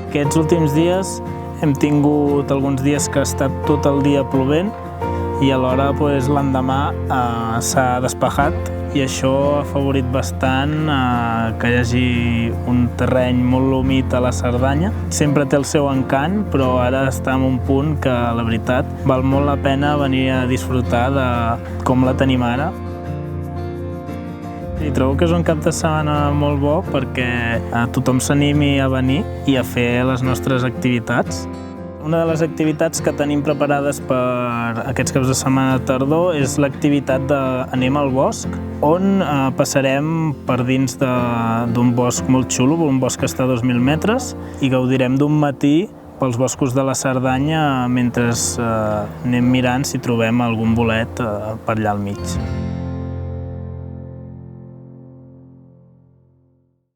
Aquests últims dies hem tingut alguns dies que ha estat tot el dia plovent i alhora l'endemà s'ha despejat i això ha afavorit bastant que hi hagi un terreny molt humit a la Cerdanya. Sempre té el seu encant, però ara està en un punt que, la veritat, val molt la pena venir a disfrutar de com la tenim ara. I trobo que és un cap de setmana molt bo perquè tothom s'animi a venir i a fer les nostres activitats. Una de les activitats que tenim preparades per aquests caps de setmana de tardor és l'activitat d'Anem al bosc, on passarem per dins d'un bosc molt xulo, un bosc que està a 2.000 metres, i gaudirem d'un matí pels boscos de la Cerdanya mentre anem mirant si trobem algun bolet per allà al mig.